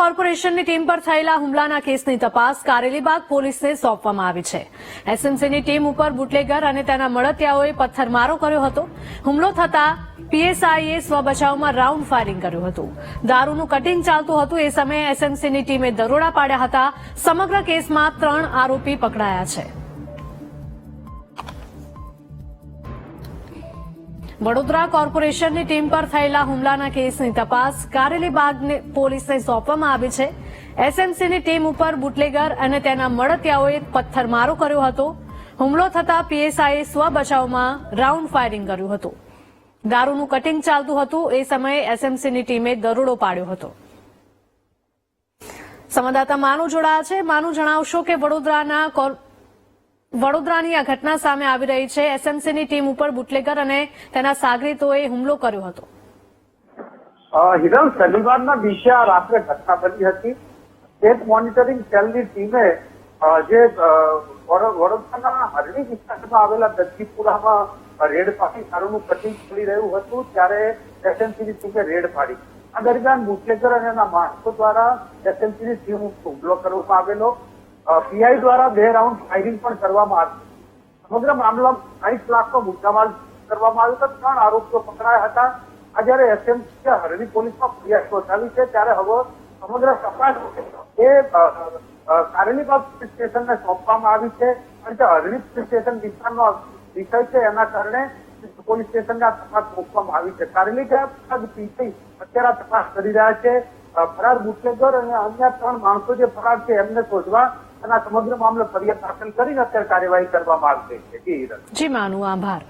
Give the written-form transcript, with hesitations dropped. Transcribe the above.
કોર્પોરેશનની ટીમ પર થયેલા હુમલાના કેસની તપાસ કારેલીબાગ પોલીસને સોંપવામાં આવી છે। એસએમસીની ટીમ ઉપર બુટલેગર અને તેના મળતિયાઓએ પથ્થરમારો કર્યો હતો। હુમલો થતા પીએસઆઈએ સ્વબચાવમાં રાઉન્ડ ફાયરિંગ કર્યું હતું। દારૂનું કટિંગ ચાલતું હતું એ સમયે એસએમસીની ટીમે દરોડા પાડ્યા હતા। સમગ્ર કેસમાં 3 આરોપી પકડાયા છે। વડોદરા કોર્પોરેશનની ટીમ પર થયેલા હુમલાના કેસની તપાસ કારેલીબાગ પોલીસને સોંપવામાં આવી છે। એસએમસીની ટીમ ઉપર બુટલેગર અને તેના મળતિયાઓએ પથ્થરમારો કર્યો હતો। હુમલો થતા પીએસઆઈએ સ્વબચાવમાં રાઉન્ડ ફાયરિંગ કર્યું હતું। દારૂનું કટિંગ ચાલતું હતું એ સમયે એસએમસીની ટીમે દરોડો પાડ્યો હતો। સંવાદદાતા માનુ જોડાયા છે। માનુ, જણાવશો કે વડોદરાની આ ઘટના સામે આવી રહી છે। એસએમસીની ટીમ ઉપર બુટલેગર અને તેના સાગરીતોએ હુમલો કર્યો હતો। હિરલ, શનિવારના દિવસે આ રાત્રે ઘટના બની હતી। સ્ટેટ મોનિટરિંગ સેલની ટીમે જે વડોદરાના હરણી વિસ્તારમાં આવેલા દત્તીપુરામાં રેડ પાડી દારૂનું કટિંગ ચાલી રહ્યું હતું ત્યારે એસએમસીની ટીમે રેડ પાડી। આ દરમિયાન બુટલેગર અને એના માણસો દ્વારા એસએમસીની ટીમ ઉપર હુમલો કરવામાં આવેલો। પીઆઈ દ્વારા 2 રાઉન્ડ ફાયરિંગ પણ કરવામાં આવ્યું। સમગ્ર મામલામાં 60 લાખનો મુદ્દામાલ કરવામાં આવ્યો હતો। 3 આરોપીઓ પકડાયા હતા। આ જયારે એસએમસી હરણી પોલીસમાં ફરિયાદ નોંધાવી છે ત્યારે હવે સમગ્ર તપાસ એ કારેલીબાગ પોલીસ સ્ટેશનને સોંપવામાં આવી છે। કારણ કે હરણી પોલીસ સ્ટેશન વિસ્તારનો વિષય છે એના કારણે પોલીસ સ્ટેશનને આ તપાસ સોંપવામાં આવી છે। કારેલીબાગ પીઆઈ અત્યારે તપાસ કરી રહ્યા છે। ફરાર બુટલેગર અને અન્ય 3 માણસો જે ફરાર છે એમને શોધવા અને સમગ્ર મામલે ફરિયાદ દાખલ કરીને અત્યારે કાર્યવાહી કરવામાં આવી છે। જી માનુ, આભાર।